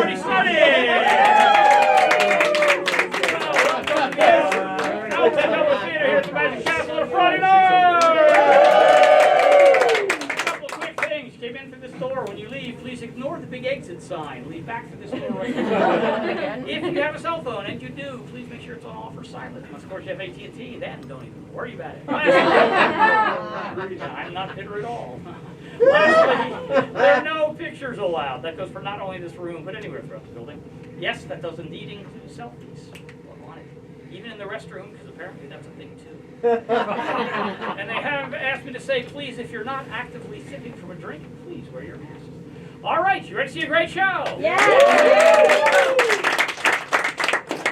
already started! Welcome, guests. Now to Double Theater here at the Magic Castle on a Friday night! A couple of quick things. You came in through this door. When you leave, please ignore the big exit sign. Leave back through this door right now. If you have a cell phone, and you do, please make sure it's on off or silent. Unless, of course, you have AT&T, then don't even worry about it. I'm not bitter at all. Lastly, there are no pictures allowed. That goes for not only this room, but anywhere throughout the building. Yes, that does indeed include selfies. Don't want it. Even in the restroom, because apparently that's a thing too. And they have asked me to say, please, if you're not actively sipping from a drink, please wear your mask. All right, you ready to see a great show? Yeah.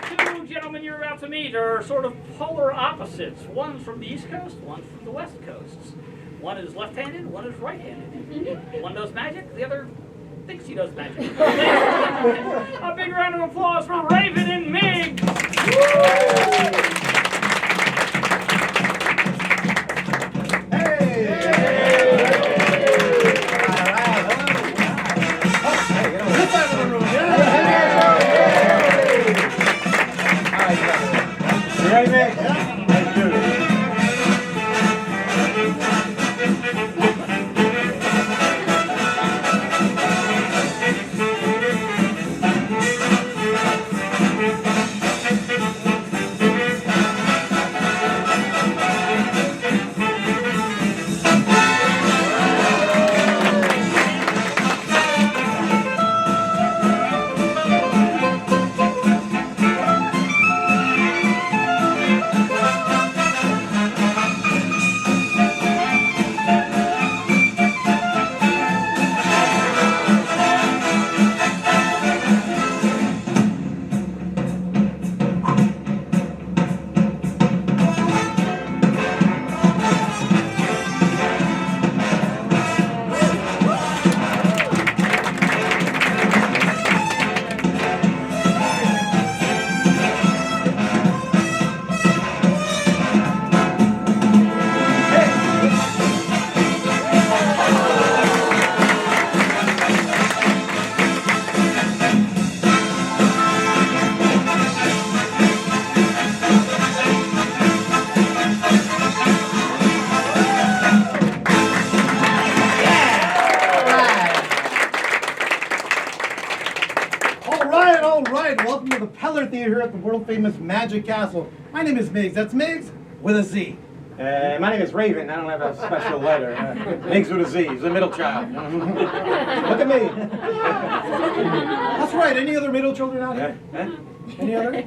Two gentlemen you're about to meet are sort of polar opposites. One's from the East Coast, one's from the West Coast. One is left-handed, one is right-handed. One knows magic, the other thinks he does magic. A big round of applause for Raven and Mig. Here at the world-famous Magic Castle. My name is Miggs. That's Miggs with a Z. My name is Raven. I don't have a special letter. Miggs with a Z. He's a middle child. Look at me. That's right. Any other middle children out here? Any other?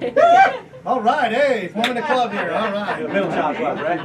All right. Hey, forming a club here. All right. The middle child club, right?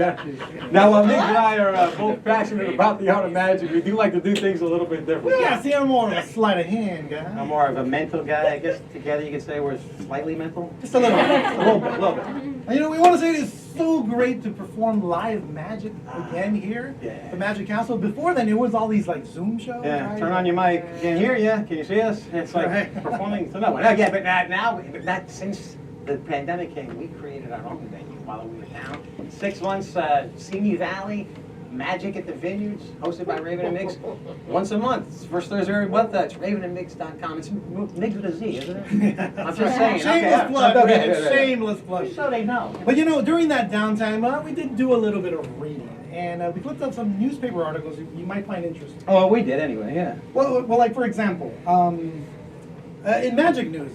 Now, Miggs and I are both passionate about the art of magic. We do like to do things a little bit different. Yeah, see, I'm more of a sleight of hand guy. I'm more of a mental guy. I guess together you could say we're slightly mental. Just a little bit. A little bit, a little bit. And you know, we want to say it is so great to perform live magic again here at the Magic Castle. Before then, it was all these like Zoom shows. Yeah, right? turn on your mic. Can you hear you? Can you see us? It's like performing to no one. Yeah, but now, since the pandemic came, we created our own venue while we were down. 6 months, Simi Valley, Magic at the Vineyards, hosted by Raven and Miggs. Once a month. It's first Thursday every month. It's ravenandmiggs.com. It's Miggs with a Z, isn't it? I'm just saying. Shameless plug. Okay. Shameless plug. So they know. But you know, during that downtime, we did do a little bit of reading. And we clipped up some newspaper articles you might find interesting. Oh, we did anyway, yeah. Well, like for example, in Magic News,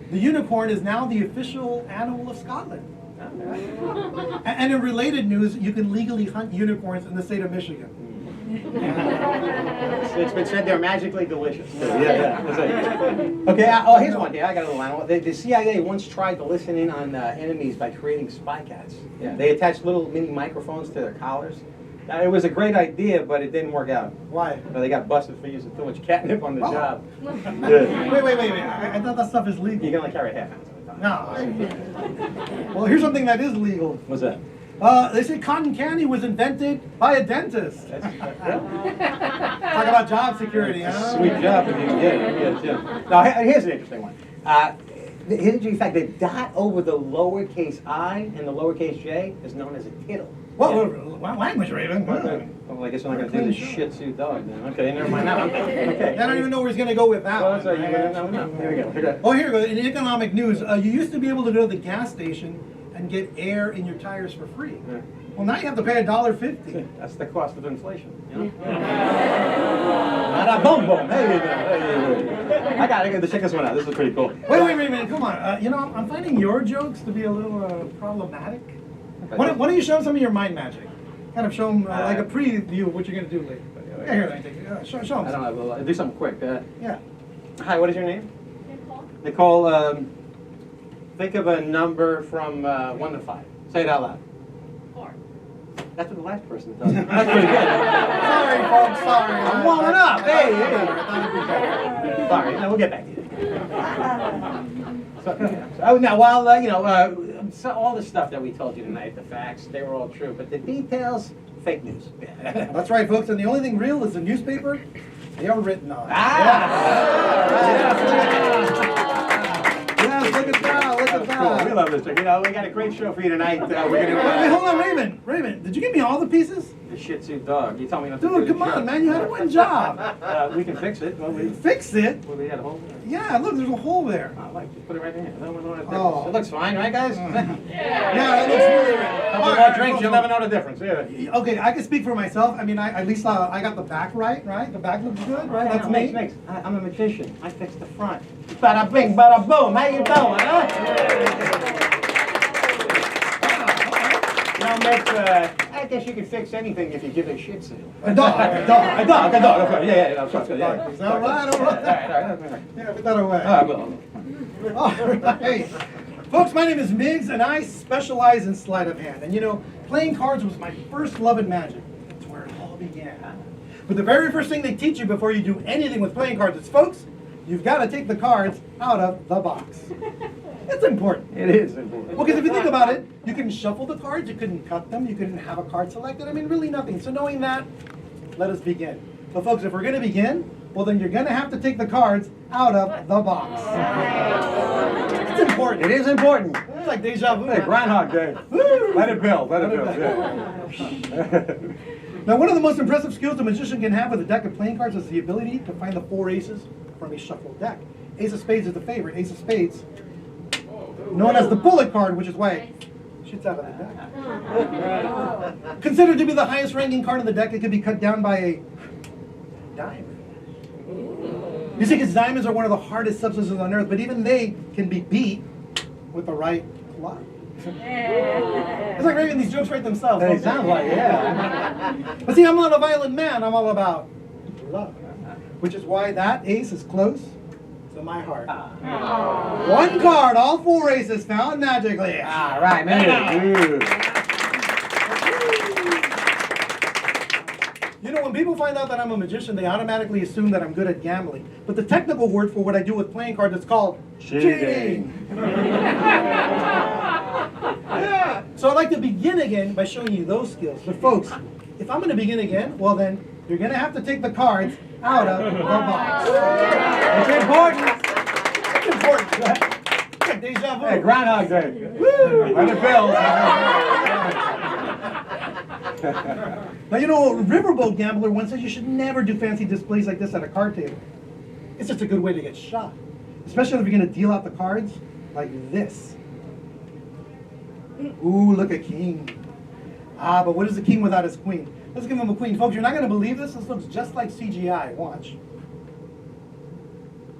the unicorn is now the official animal of Scotland. And in related news, you can legally hunt unicorns in the state of Michigan. It's been said they're magically delicious. Yeah. Okay, here's one thing. I got a little animal. The CIA once tried to listen in on enemies by creating spy cats. Yeah. They attached little mini microphones to their collars. It was a great idea, but it didn't work out. Why? Well, they got busted for using too much catnip on the job. Wait. I thought that stuff is legal. You can only carry half ounce at a time. No. Well, here's something that is legal. What's that? They say cotton candy was invented by a dentist. Talk about job security, huh? Sweet job. Yeah. Now, here's an interesting one. Here's the fact, the dot over the lowercase I and the lowercase j is known as a tittle. What language, Raven? Okay. Well, I guess I'm not going to do the Shih Tzu dog then. Okay, never mind now. Okay. I don't even know where he's going to go with that Well, one. so you wouldn't know now. Here we go. Okay. Oh, here we go. In economic news, you used to be able to go to the gas station and get air in your tires for free. Yeah. Well, now you have to pay $1.50. That's the cost of inflation. You know? Boom, boom. Hey, I got to check this one out. This is pretty cool. Wait a minute. Come on. You know, I'm finding your jokes to be a little problematic. Okay. Why don't you show some of your mind magic? Kind of show them like a preview of what you're going to do later. Yeah, here, let me take it. Show them. I don't know. I'll do something quick. Yeah. Hi, what is your name? Nicole. Nicole, think of a number from 1 to 5. Say it out loud. 4. That's what the last person does. That's pretty good. Sorry, folks. Sorry. I'm warming up. Hey. Sorry. No, we'll get back to you. So now, while so all the stuff that we told you tonight, the facts, they were all true, but the details, fake news. That's right, folks. And the only thing real is the newspaper they are written on. Yes, look at that. Look at Cool. We that. love this. We got a great show for you tonight. We're Wait, gonna hold on, Raven, did you give me all the pieces? the Shih Tzu dog. You told me not to do Dude, the come on, show. man. You had one job. We can fix it. Well, we Fix it. had a hole there. Yeah, look, there's a hole there. I like it. Put it right in here. No one know the Oh. difference. It looks fine, right, guys? Yeah, it looks really right. Couple more drinks, you'll never know the difference. Yeah. Okay, I can speak for myself. I mean, at least I got the back right? The back looks good, right? That's me. Makes. I'm a magician. I fix the front. Bada bing, bada boom. How you doing, huh? I guess you can fix anything if you give it a Shih Tzu. A dog. Okay. Yeah. I'm sorry. Yeah. Is that right? All right. Yeah, put that away. All right. Folks, my name is Miggs, and I specialize in sleight of hand. And you know, playing cards was my first love in magic. That's where it all began. But the very first thing they teach you before you do anything with playing cards is, folks, you've got to take the cards out of the box. It's important. It is important. Well, because if you think about it, you can shuffle the cards, you couldn't cut them, you couldn't have a card selected. I mean, really nothing. So knowing that, let us begin. So folks, if we're going to begin, well then you're going to have to take the cards out of the box. It's important. It is important. It's like deja vu. Hey, Groundhog Day. Woo! Let it build. Yeah. Now, one of the most impressive skills a magician can have with a deck of playing cards is the ability to find the 4 aces from a shuffled deck. Ace of spades is the favorite. Ace of spades, known as the bullet card, which is why it shoots out of the deck. Considered to be the highest ranking card in the deck, it can be cut down by a diamond. You see, because diamonds are one of the hardest substances on earth, but even they can be beat with the right club. It's like Raven, these jokes write themselves. They sound like, yeah. But see, I'm not a violent man. I'm all about love. Which is why that ace is close to my heart. One card, all 4 aces found magically. All right, man. You know, when people find out that I'm a magician, they automatically assume that I'm good at gambling. But the technical word for what I do with playing cards is called cheating. Yeah. So I'd like to begin again by showing you those skills. But folks, if I'm going to begin again, well then, you're going to have to take the cards out of the box. It's important. It's important. It's like deja vu. Hey, Groundhog Day. Woo! Let it build. Now, you know, a riverboat gambler once said you should never do fancy displays like this at a card table. It's just a good way to get shot. Especially if you're going to deal out the cards like this. Ooh, look at king. Ah, but what is a king without his queen? Let's give him a queen. Folks, you're not going to believe this. This looks just like CGI. Watch.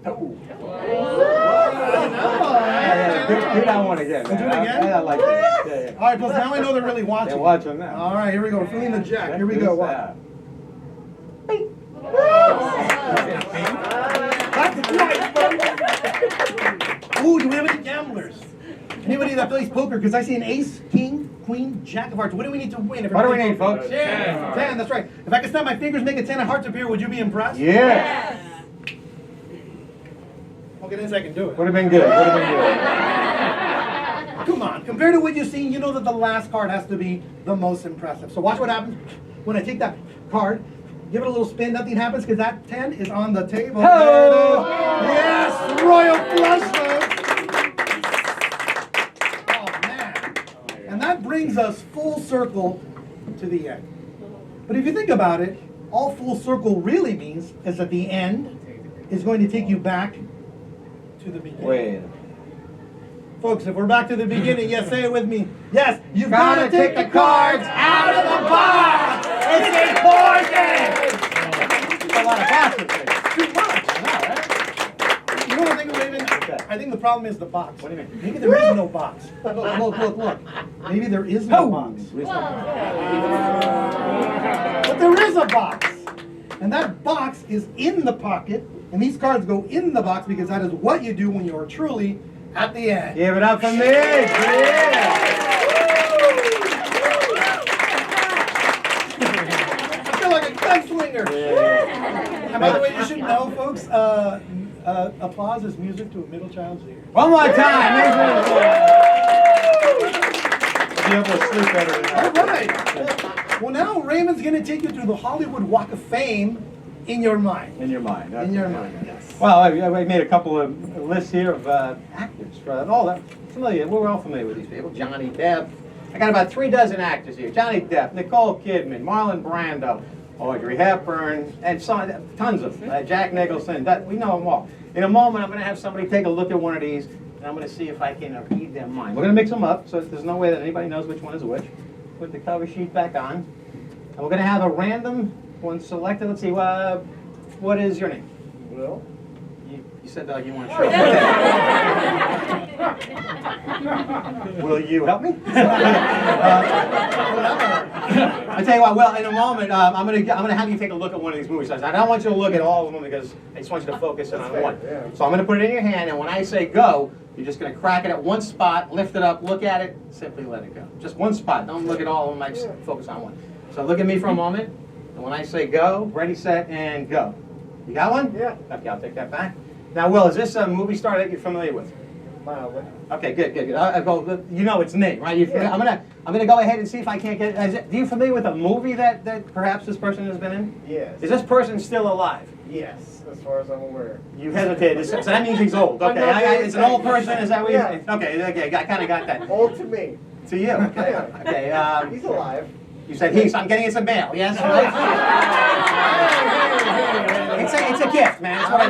Oh. Do that one again. We'll do it again? I like that. Yeah. All right, folks, now I know they're really watching. They're watching now. All right, here we go. We're feeling the jack. Here we go. Watch. That's right, folks. Ooh, do we have any gamblers? Anybody that plays poker? Because I see an ace, king, queen, jack of hearts. What do we need to win? What do we need, folks? 10. 10, that's right. If I could snap my fingers, make a 10 of hearts appear, would you be impressed? Yes. Okay, then I can do it. Would have been good. Come on, compared to what you've seen, you know that the last card has to be the most impressive. So watch what happens when I take that card, give it a little spin, nothing happens because that 10 is on the table. Hello! Yes, royal flush, folks. Oh, man. And that brings us full circle to the end. But if you think about it, all full circle really means is that the end is going to take you back to the beginning. Wait. Folks, if we're back to the beginning, yes, say it with me. Yes, you've got to take the cards out of the box. It's important. A lot of boxes. Too much. I know, right? You know what I think, Raven? Okay. I think the problem is the box. What do you mean? Maybe there is no box. Look. Maybe there is no box. But there is a box. And that box is in the pocket. And these cards go in the box because that is what you do when you are truly at the end. Give it up for me. Yeah. I feel like a gunslinger. Yeah. And by the way, you should know, folks, applause is music to a middle child's ear. One more time. Be able to sleep better All tonight. right. Well, now Raymond's going to take you through the Hollywood Walk of Fame in your mind. In your mind. In your mind, yes. Well, I made a couple of lists here of actors. All that familiar. We're all familiar with these people. Johnny Depp. I got about 3 dozen actors here. Johnny Depp, Nicole Kidman, Marlon Brando, Audrey Hepburn, and tons of them. Jack Nicholson. We know them all. In a moment, I'm going to have somebody take a look at one of these, and I'm going to see if I can read their mind. We're going to mix them up, so there's no way that anybody knows which one is which. Put the cover sheet back on, and we're going to have a random one selected. Let's see. What is your name? Will? You said that you want to show. Okay. Will you help me? I tell you what. Well, in a moment, I'm gonna have you take a look at one of these movies. I don't want you to look at all of them because I just want you to focus in on one. Yeah. So I'm gonna put it in your hand, and when I say go, you're just gonna crack it at one spot, lift it up, look at it, simply let it go. Just one spot. Don't look at all of them. I just focus on one. So look at me for a moment, and when I say go, ready, set, and go. You got one? Yeah. Okay, I'll take that back. Now, Will, is this a movie star that you're familiar with? Mildly. Okay, good. You know its name, right? Yeah. I'm gonna go ahead and see if I can't get. Are you familiar with a movie that perhaps this person has been in? Yes. Is this person still alive? Yes, as far as I'm aware. You hesitated, so that means he's old. I'm Okay, not very it's an old person. Is that what Yeah. you? Okay, I kind of got that. Old to me. To you. Okay. Yeah. Okay. He's alive. You said he, so I'm getting it's a male. Yes. It's a gift, man. That's what I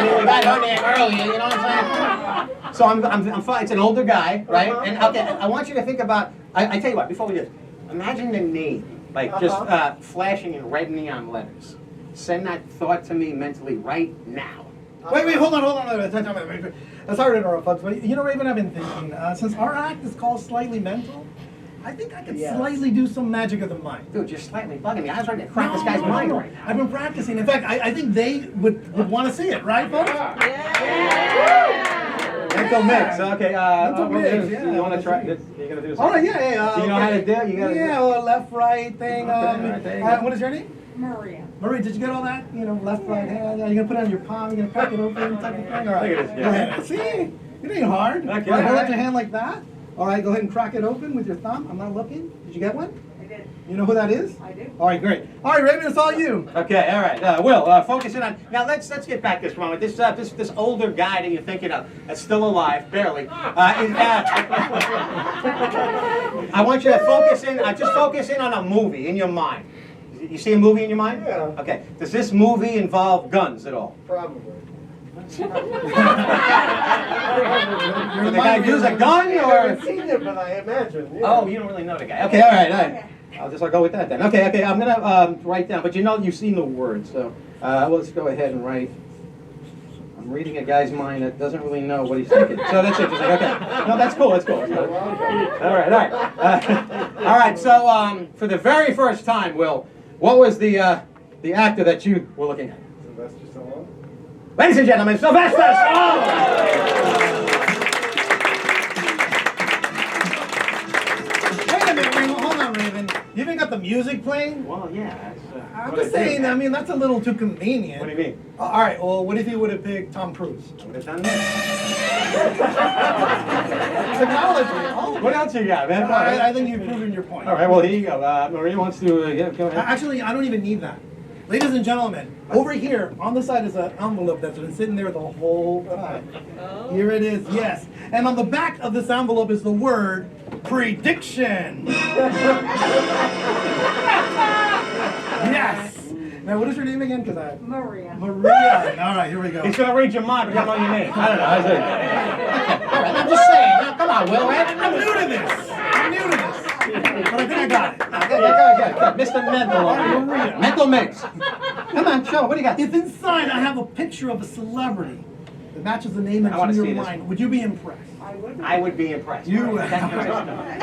mean, we got her name earlier. You know what I'm saying? So I'm fine. It's an older guy, right? And okay, I want you to think about. I tell you what. Before we do, imagine the name, like just flashing in red neon letters. Send that thought to me mentally right now. Wait, hold on. Sorry to interrupt, folks, but you know, Raven, I've been thinking, since our act is called Slightly Mental, I think I could slightly do some magic of the mind. Dude, you're slightly bugging me. I was trying to crack this guy's mind right now. I've been practicing. In fact, I think they would want to see it, right, folks? Mental mix. Okay. Mental mix, yeah. You want to try? You're gonna do this. All right, yeah. Do you know how to do it? You gotta. Yeah, well, left, right thing. Okay, all right, there you go. What is your name? Maria. Marie, did you get all that? You know, left, right hand. You're gonna put it on your palm. You're gonna crack it open, type of thing. All right. Look at this, yeah. Go ahead. See, it ain't hard. Okay. Right, hold up your hand like that. All right, go ahead and crack it open with your thumb. I'm not looking. Did you get one? I did. You know who that is? I do. All right, great. All right, Raven, it's all you. Okay, all right. Will, focus in on. Now let's get back this moment. This older guy that you're thinking of that's still alive, barely. I want you to focus in. Just focus in on a movie in your mind. You see a movie in your mind? Yeah. Okay. Does this movie involve guns at all? Probably. Do the guy use a gun I or? haven't seen it, but I imagine. Yeah. Oh, you don't really know the guy. Okay, all right. I'll go with that then. Okay. I'm gonna write down, but you've seen the word, so let's go ahead and write. I'm reading a guy's mind that doesn't really know what he's thinking. So that's interesting. Okay. No, that's cool. All right. All right. So for the very first time, Will, what was the actor that you were looking at? Sylvester Stallone. Ladies and gentlemen, Sylvester Stallone! Wait a minute, Raven. Hold on, Raven. You even got the music playing? Well, yeah. I'm just saying, I mean, that's a little too convenient. What do you mean? All right, well, what if you would have picked Tom Cruise? I would have done that. Technology. Oh, What else you got, man? I think you've proven your point. All right, well, here you go. Maria wants to go ahead. Actually, I don't even need that. Ladies and gentlemen, over here on the side is an envelope that's been sitting there the whole time. Here it is, yes. And on the back of this envelope is the word prediction. Now, what is your name again? Because I Maria. Maria. All right, here we go. He's gonna read your mind, but don't know your name. I don't know. All right, I'm just saying. Now, come on, Will. I'm new to this. But I think I got it. Good. Mr. Mental. Maria. Mental mix. Come on, show. What do you got? If inside I have a picture of a celebrity that matches the name I wanna that's in see your this mind, one. would you be impressed? I would be impressed. You,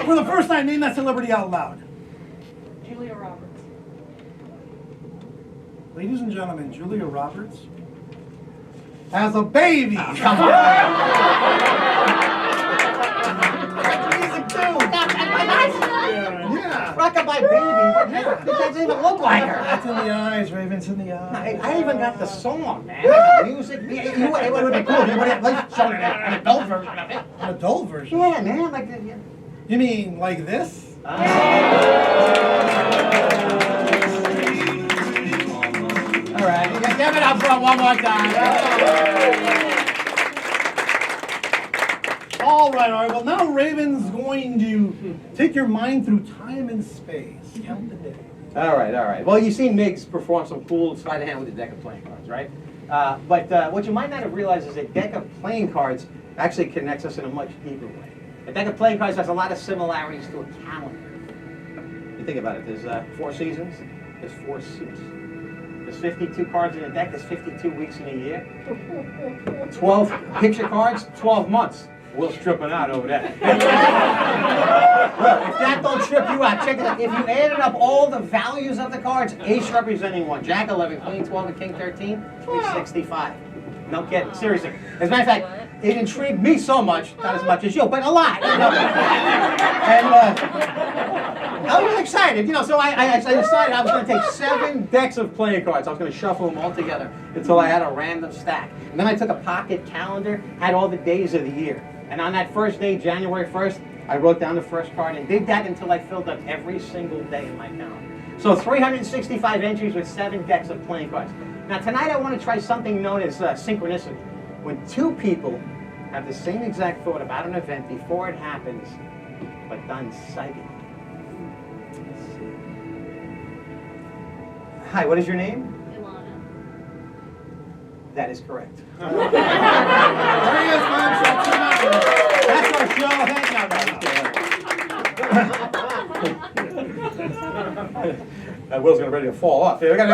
for the first time, name that celebrity out loud. Julia Roberts. Ladies and gentlemen, Julia Roberts has a baby. Come on. Music too. Yeah. Rockabye baby. It doesn't even look like her. That's in the eyes, Raven. It's in the eyes. I even got the song, man. The music. It would have been cool. You would have at least shown an adult version of it. An adult version. Yeah, man. Like, yeah. You mean like this? All right. Give it up for him one more time. All right. Well, now Raven's going to take your mind through time and space. Count the days. All right. Well, you've seen Miggs perform some cool sleight of hand with the deck of playing cards, right? But what you might not have realized is that deck of playing cards actually connects us in a much deeper way. A deck of playing cards has a lot of similarities to a calendar. You think about it. There's 4 seasons. There's 4 suits. There's 52 cards in a deck. There's 52 weeks in a year. 12 picture cards. 12 months. Will's tripping out over that. Well, if that don't trip you out, check it out. If you added up all the values of the cards, ace representing 1, jack 11, queen 12, and king 13, 365. No kidding, seriously. As a matter of fact, it intrigued me so much, not as much as you, but a lot. And I was excited, so I decided I was going to take 7 decks of playing cards. I was going to shuffle them all together until I had a random stack. And then I took a pocket calendar, had all the days of the year. And on that first day, January 1st, I wrote down the first card and did that until I filled up every single day in my calendar. So 365 entries with 7 decks of playing cards. Now tonight I want to try something known as synchronicity. When 2 people have the same exact thought about an event before it happens, but done psychically. Let's see. Hi, what is your name? Ilana. That is correct. There he is, folks. That's our show. Will's gonna ready to fall off. I'm gonna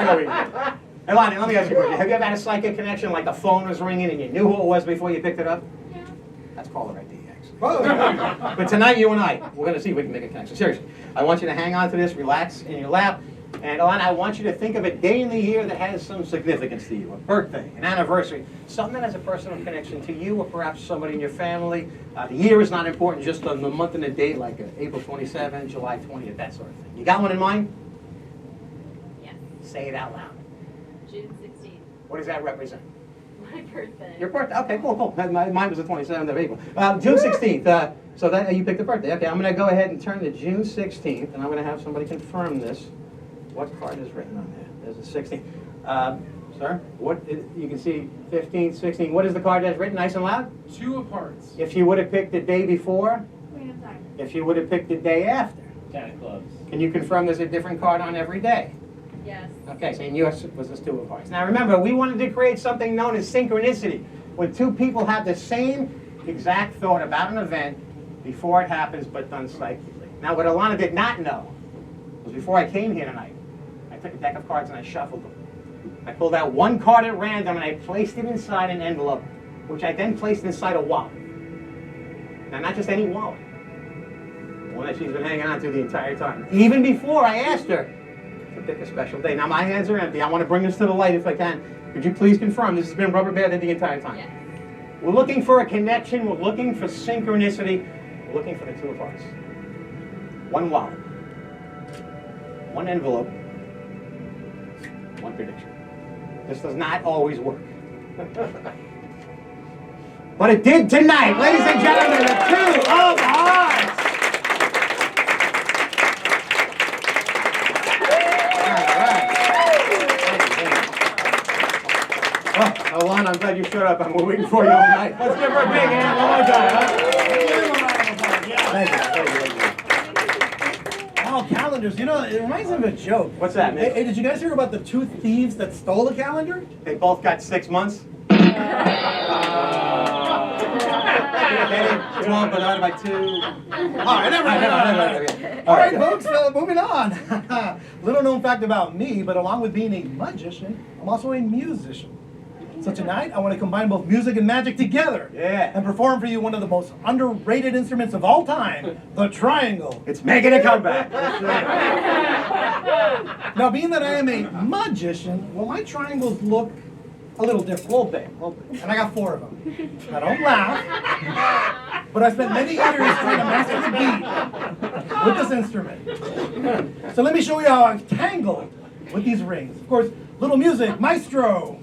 go easy. Hey, Lonnie, let me ask you a question. Have you ever had a psychic connection, like the phone was ringing and you knew who it was before you picked it up? Yeah. That's caller ID, actually. But tonight, you and I, we're gonna see if we can make a connection. Seriously, I want you to hang on to this, relax in your lap, and Alana, I want you to think of a day in the year that has some significance to you, a birthday, an anniversary, something that has a personal connection to you or perhaps somebody in your family. The year is not important, just the month and the date, like April 27th, July 20th, that sort of thing. You got one in mind? Yeah. Say it out loud. June 16th. What does that represent? My birthday. Your birthday? Okay, cool. Mine was the 27th of April. June 16th. So that you picked a birthday. Okay, I'm going to go ahead and turn to June 16th, and I'm going to have somebody confirm this. What card is written on there? There's a 16th. Sir, you can see 15, 16. What is the card that's written nice and loud? 2 of hearts. If you would have picked the day before, Queen of Diamonds. if you would have picked the day after. 10 of clubs. Can you confirm there's a different card on every day? Yes. Okay, so yours was this 2 of hearts. Now remember, we wanted to create something known as synchronicity, when 2 people have the same exact thought about an event before it happens, but done psychically. Now what Alana did not know was before I came here tonight, I took a deck of cards and I shuffled them. I pulled out 1 card at random and I placed it inside an envelope, which I then placed inside a wallet. Now not just any wallet, one that she's been hanging on to the entire time. Even before I asked her to pick a special day. Now my hands are empty. I want to bring this to the light if I can. Could you please confirm this has been rubber banded the entire time? Yes. We're looking for a connection. We're looking for synchronicity. We're looking for the 2 of hearts. 1 wallet. 1 envelope. 1 prediction. This does not always work. But it did tonight. Ladies and gentlemen, the 2 of hearts. Well, Alana, I'm glad you showed up. I'm waiting for you all night. Let's give her a big hand one more time, huh? Thank you. about calendars, you know, it reminds me of a joke. What's that, man? Hey, did you guys hear about the two thieves that stole a calendar? They both got 6 months. 12 divided by 2. All right, never mind. All right, folks, moving on. Little known fact about me, but along with being a magician, I'm also a musician. So tonight, I want to combine both music and magic together. Yeah. And perform for you one of the most underrated instruments of all time, the triangle. It's making a comeback. Now, being that I am a magician, well, my triangles look a little different. A little bit. And I got 4 of them. Now, don't laugh, but I spent many years trying to master the beat with this instrument. So let me show you how I've tangled with these rings. Of course, little music, maestro.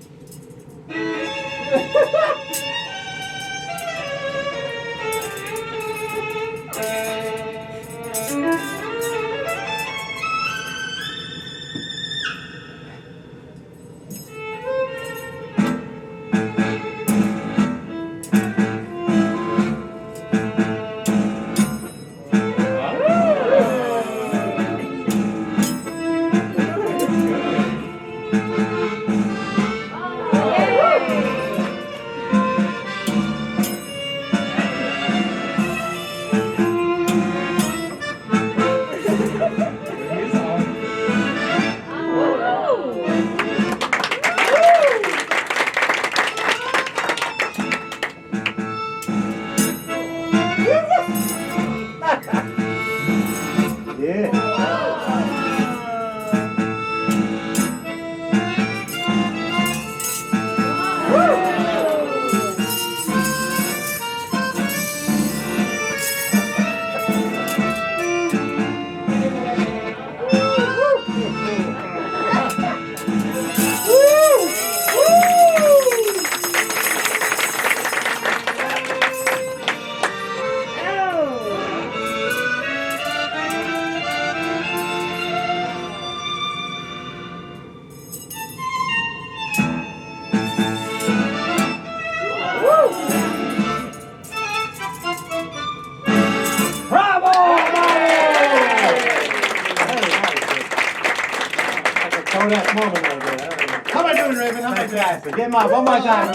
How am I doing, Raven? How am I doing? Fantastic. Get him up one more time.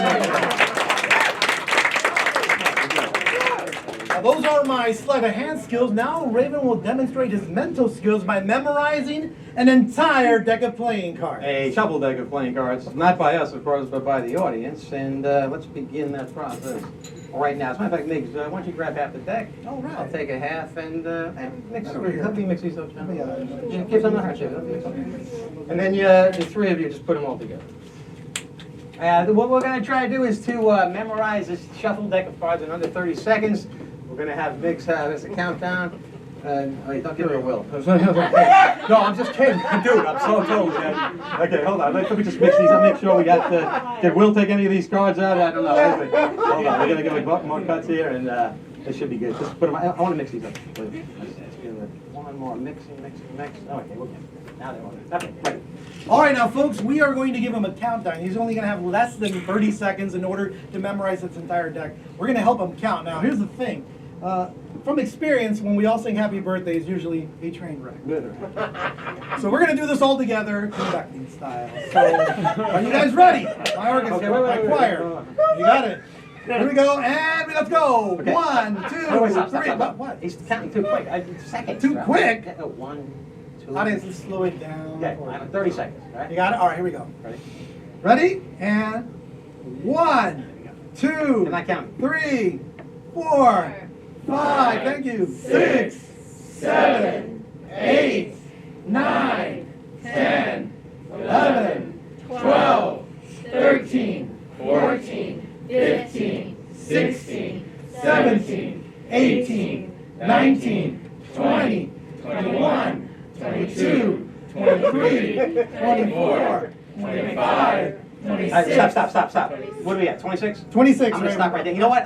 Now, those are my sleight of hand skills. Now Raven will demonstrate his mental skills by memorizing an entire deck of playing cards. A shuffle deck of playing cards, not by us, of course, but by the audience. And let's begin that process right now. As a matter of fact, Miggs, why don't you grab half the deck? All right. I'll take a half and mix. Over here. Help me mix these up, John. Yeah. Give some to her, Chip. And then the 3 of you just put them all together. What we're going to try to do is to memorize this shuffle deck of cards in under 30 seconds. We're going to have Miggs have us a countdown. Wait, don't give her a will. No, I'm just kidding. Dude, I'm so told. Okay, hold on. Let me just mix these up. Make sure we got did Will take any of these cards out? I don't know. Hold on. We're going to give a more cuts here, and this should be good. Just put them. I want to mix these up. Let's give it one more mixing. Okay, we're good. Now they want it. Okay, ready. All right, now, folks, we are going to give him a countdown. He's only going to have less than 30 seconds in order to memorize its entire deck. We're going to help him count. Now, here's the thing. From experience, when we all sing happy birthday, it's usually a train wreck. So we're going to do this all together, conducting style. So, are you guys ready? My orchestra, my choir. You got it. Here we go, and let's go. Okay. 1, 2, 3. What? He's counting too quick. Seconds. Too quick? 1, 2. Audience, slow it down. Okay, 30 seconds. Right? You got it? All right, here we go. Ready? Ready? And 1, 2, Can I count? 3, 4, 5, thank you, 6, 7, 8, 9, 10, 11, 12, 13, 14, 15, 16, 17, 18, 19, 20, 21, 22, 23, 24, 25, 26. Stop. What are we at? 26? 26. I'm gonna stop right there. You know what?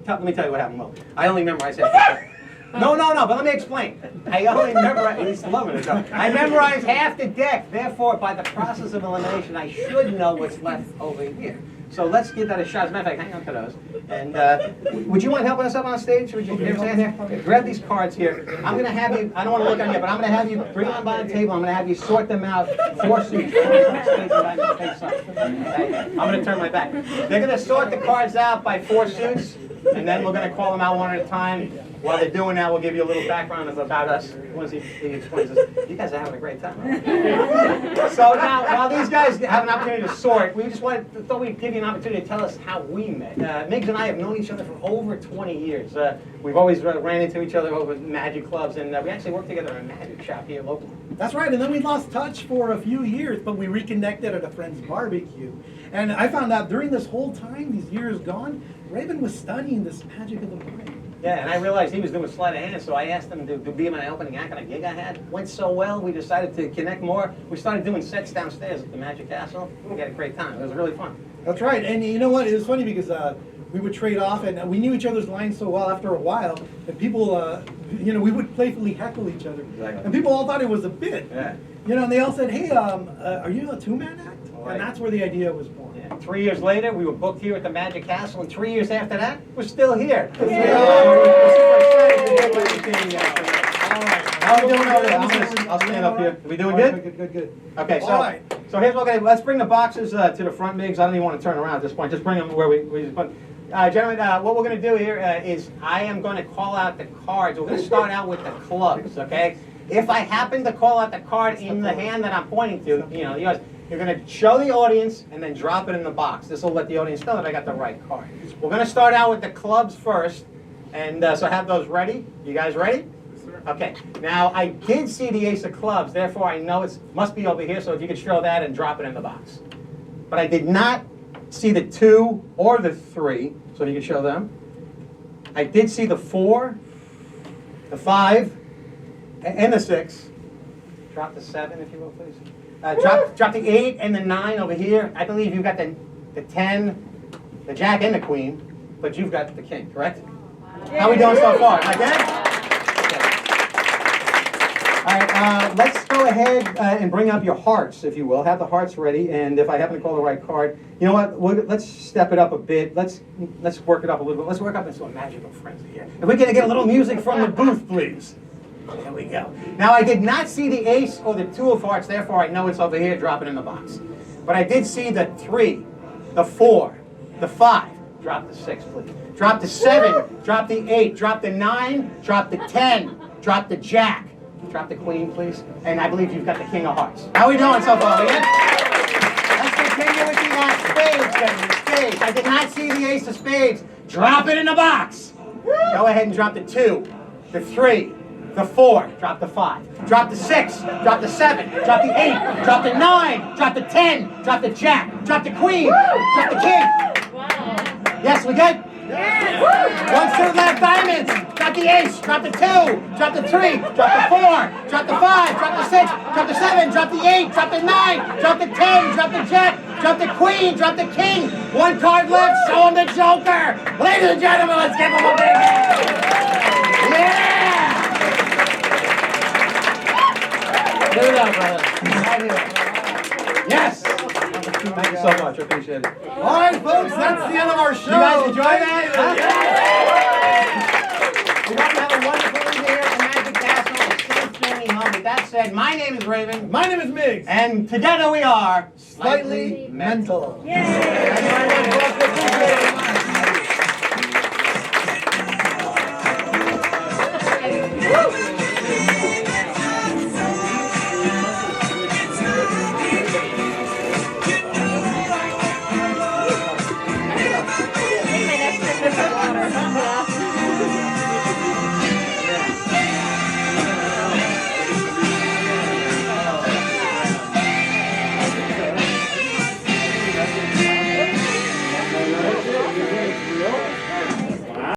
Let me tell you what happened, Will. I only memorized half the deck. No, but let me explain. I only memorized, he's loving it though. I memorized half the deck, therefore, by the process of elimination, I should know what's left over here. So let's give that a shot. As a matter of fact, hang on to those. And would you mind helping us up on stage? Would you stand here? Okay, grab these cards here. I'm going to have you, I don't want to look at them yet, but I'm going to have you bring them by the table. I'm going to have you sort them out. 4 suits. Okay? I'm going to turn my back. They're going to sort the cards out by 4 suits, and then we're going to call them out one at a time. While they're doing that, we'll give you a little background about us. Once he explains this, you guys are having a great time. So now, while these guys have an opportunity to sort, we just thought we'd give you an opportunity to tell us how we met. Miggs and I have known each other for over 20 years. We've always ran into each other over magic clubs, and we actually worked together in a magic shop here locally. That's right, and then we lost touch for a few years, but we reconnected at a friend's barbecue. And I found out during this whole time, these years gone, Raven was studying this magic of the mind. Yeah, and I realized he was doing sleight of hand, so I asked him to be my opening act on a gig I had. Went so well, we decided to connect more. We started doing sets downstairs at the Magic Castle. We had a great time. It was really fun. That's right, and you know what? It was funny because we would trade off, and we knew each other's lines so well after a while, and people, we would playfully heckle each other. Exactly. And people all thought it was a bit. Yeah. And they all said, hey, are you a 2-man act? Right. And that's where the idea was born. Yeah. 3 years later, we were booked here at the Magic Castle, and 3 years after that, we're still here. How are we doing over there? I'll stand up here. Are we doing good? Good. Okay, so, All right. so here's what we're gonna, let's bring the boxes to the front, Miggs. I don't even want to turn around at this point. Just bring them where we just put. Gentlemen, what we're going to do here is I am going to call out the cards. We're going to start out with the clubs, okay? If I happen to call out the card in the hand that I'm pointing to, yours, you're going to show the audience and then drop it in the box. This will let the audience know that I got the right card. We're going to start out with the clubs first, and so have those ready. You guys ready? Okay. Now, I did see the ace of clubs, therefore I know it must be over here, so if you could show that and drop it in the box. But I did not see the 2 or the 3, so if you could show them. I did see the 4, the 5, and the 6. Drop the 7, if you will, please. Drop the 8 and the 9 over here. I believe you've got the 10, the Jack, and the Queen, but you've got the King, correct? How are we doing so far? Am I good? All right, let's go ahead and bring up your hearts, if you will. Have the hearts ready, and if I happen to call the right card, you know what? Let's step it up a bit. Let's work it up a little bit. Let's work up into a magical frenzy here. If we can get a little music from the booth, please. There we go. Now, I did not see the ace or the 2 of hearts, therefore I know it's over here. Drop it in the box. But I did see the 3, the 4, the 5. Drop the 6, please. Drop the 7. Drop the 8. Drop the 9. Drop the 10. Drop the Jack. Drop the Queen, please. And I believe you've got the King of Hearts. How are we doing so far, yeah? Let's continue with the spades, gentlemen. Spades. I did not see the ace of spades. Drop it in the box. Go ahead and drop the 2, the 3, the 4. Drop the 5. Drop the 6. Drop the 7. Drop the 8. Drop the 9. Drop the 10. Drop the Jack. Drop the Queen. Drop the King. Yes, we good? Yes. 1 suit left, diamonds. Drop the ace. Drop the 2. Drop the 3. Drop the 4. Drop the 5. Drop the 6. Drop the 7. Drop the 8. Drop the 9. Drop the 10. Drop the Jack. Drop the Queen. Drop the King. 1 card left. Show him the Joker. Ladies and gentlemen, let's give him a big hand. Yeah! Give it up, brother. Yes! Thank you so much. I appreciate it. All right, folks, that's the end of our show. You guys enjoy that? We hope you have a wonderful evening here at the Magic Castle. A safe journey home. With that said, my name is Raven. My name is Miggs. And together we are Slightly Mental. Yay!